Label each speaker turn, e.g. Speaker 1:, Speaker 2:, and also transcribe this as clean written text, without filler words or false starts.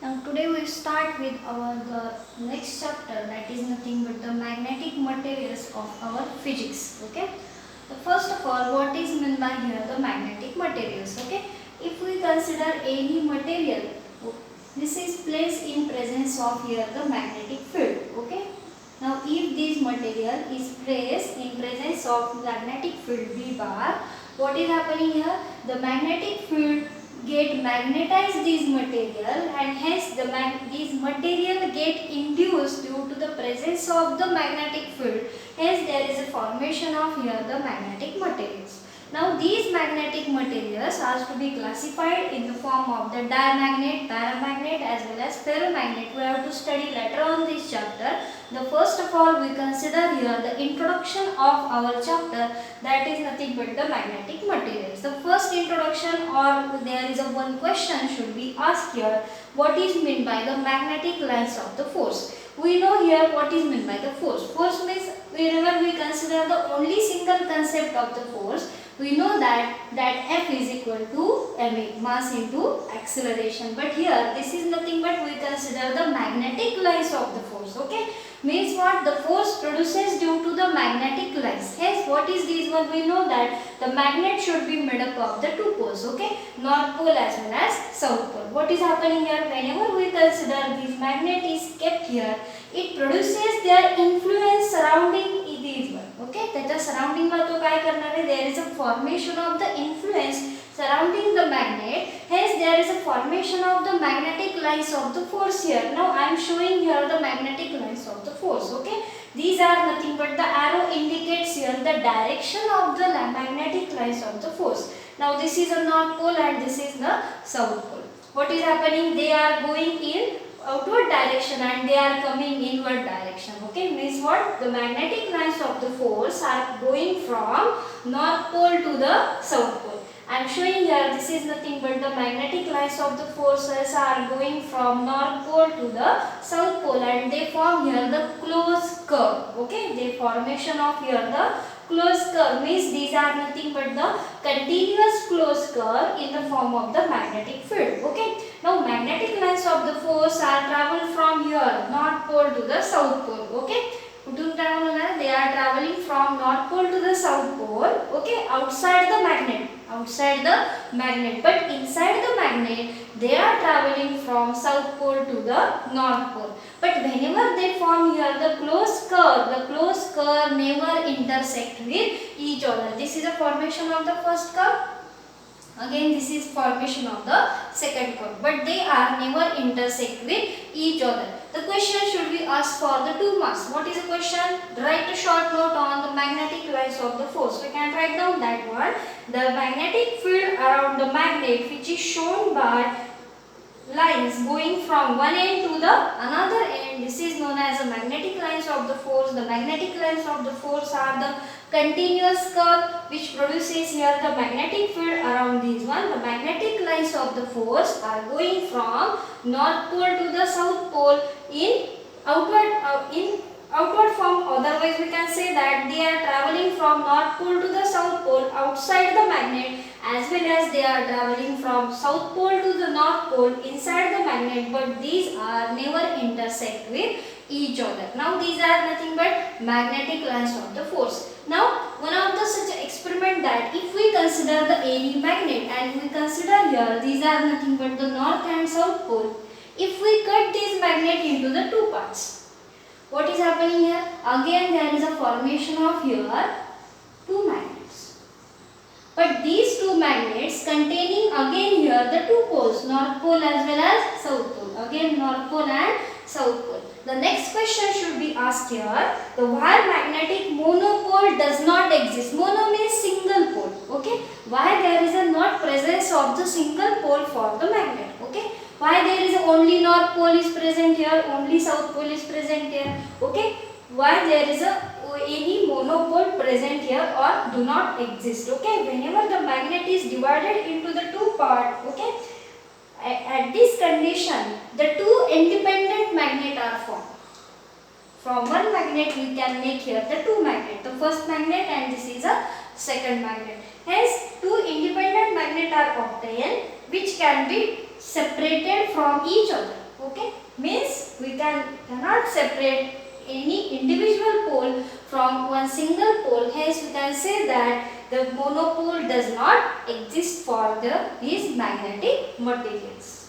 Speaker 1: Now today we start with our the next chapter, that is nothing but the magnetic materials of our physics. Okay. So first of all, what is meant by here the magnetic materials? Okay. If we consider any material, this is placed in presence of here the magnetic field. Okay. Now if this material is placed in presence of magnetic field B bar, what is happening here? The magnetic field get magnetize this material, and hence this material get induced due to the presence of the magnetic field. Hence there is a formation of here the magnetic materials. Now these magnetic materials are to be classified in the form of the diamagnet, paramagnet as well as ferromagnet. We have to study later on this chapter. The first of all we consider here the introduction of our chapter, that is nothing but the magnetic materials. The first introduction, or there is a one question should be asked here, what is meant by the magnetic lines of the force. We know here what is meant by the force. Force means whenever we consider the only single concept of the force, we know that F is equal to ma, mass into acceleration. But here this is nothing but we consider the magnetic lines of the force. Okay, means what? The force produces due to the magnetic lines. Hence what is this one? We know that the magnet should be made up of the two poles. Okay, north pole as well as south pole. What is happening here? Whenever we consider this magnet is kept here, it produces their influence surrounding these one. Okay, त्याच्या surrounding ला तो काय करणार आहे? There is a formation of the influence surrounding the magnet. Hence there is a formation of the magnetic lines of the force here. Now I am showing here the magnetic lines of the force. Okay, these are nothing but the arrow indicates here the direction of the magnetic lines of the force. Now this is a north pole and this is the south pole. What is happening? They are going in outward direction and they are coming inward direction. Okay, means what? The magnetic lines of the force are going from north pole to the south pole. I am showing here this is nothing but the magnetic lines of the forces are going from north pole to the south pole, and they form here the closed curve. Okay, the formation of here the closed curve means these are nothing but the continuous closed curve in the form of the magnetic field. Okay, now magnetic lines of the force are travel from here north pole to the south pole. Okay, they are traveling from north pole to the south pole. Okay, outside the magnet, but inside the magnet they are traveling from south pole to the north pole. But whenever they form here the closed curve never intersect with each other. This is a formation of the first curve. Again this is formation of the second curve, but they are never intersect with each other. The question should be asked for the 2 marks. What is the question? Write a short note on the magnetic lines of the force. We can write down that one. The magnetic field around the magnet, which is shown by lines going from one end to the another end, this is known as the magnetic lines of the force. The magnetic lines of the force are the continuous curve which produces here the magnetic field around this one. The magnetic lines of the force are going from north pole to the south pole in outward form. Otherwise we can say that they are traveling from north pole to the south pole outside the magnet, as well as they are traveling from south pole to the north pole inside the magnet, but these are never intersect with each other. Now these are nothing but magnetic lines of the force. Now one of the such experiment that if we consider the any magnet and we consider here these are nothing but the north and south pole, if we cut this magnet into the two parts, what is happening here? Again there is a formation of here two magnets. But these two magnets containing again here the two poles, north pole as well as south pole. Again north pole and south pole. The next question should be asked here, the why magnetic monopole does not exist. Mono means single pole. Okay, why there is a not presence of the single pole for the magnet. Okay, why there is only north pole is present here, only south pole is present here. Okay, why there is any monopole present here or do not exist. Okay, whenever the magnet is divided into the two parts, okay, at this condition the two independent magnets are formed. From one magnet we can make here the two magnets, the first magnet and this is a second magnet. Hence two independent magnets are obtained which can be separated from each other. Okay, means we cannot separate any individual pole from one single pole. Hence we can say that the monopole does not exist for these magnetic materials.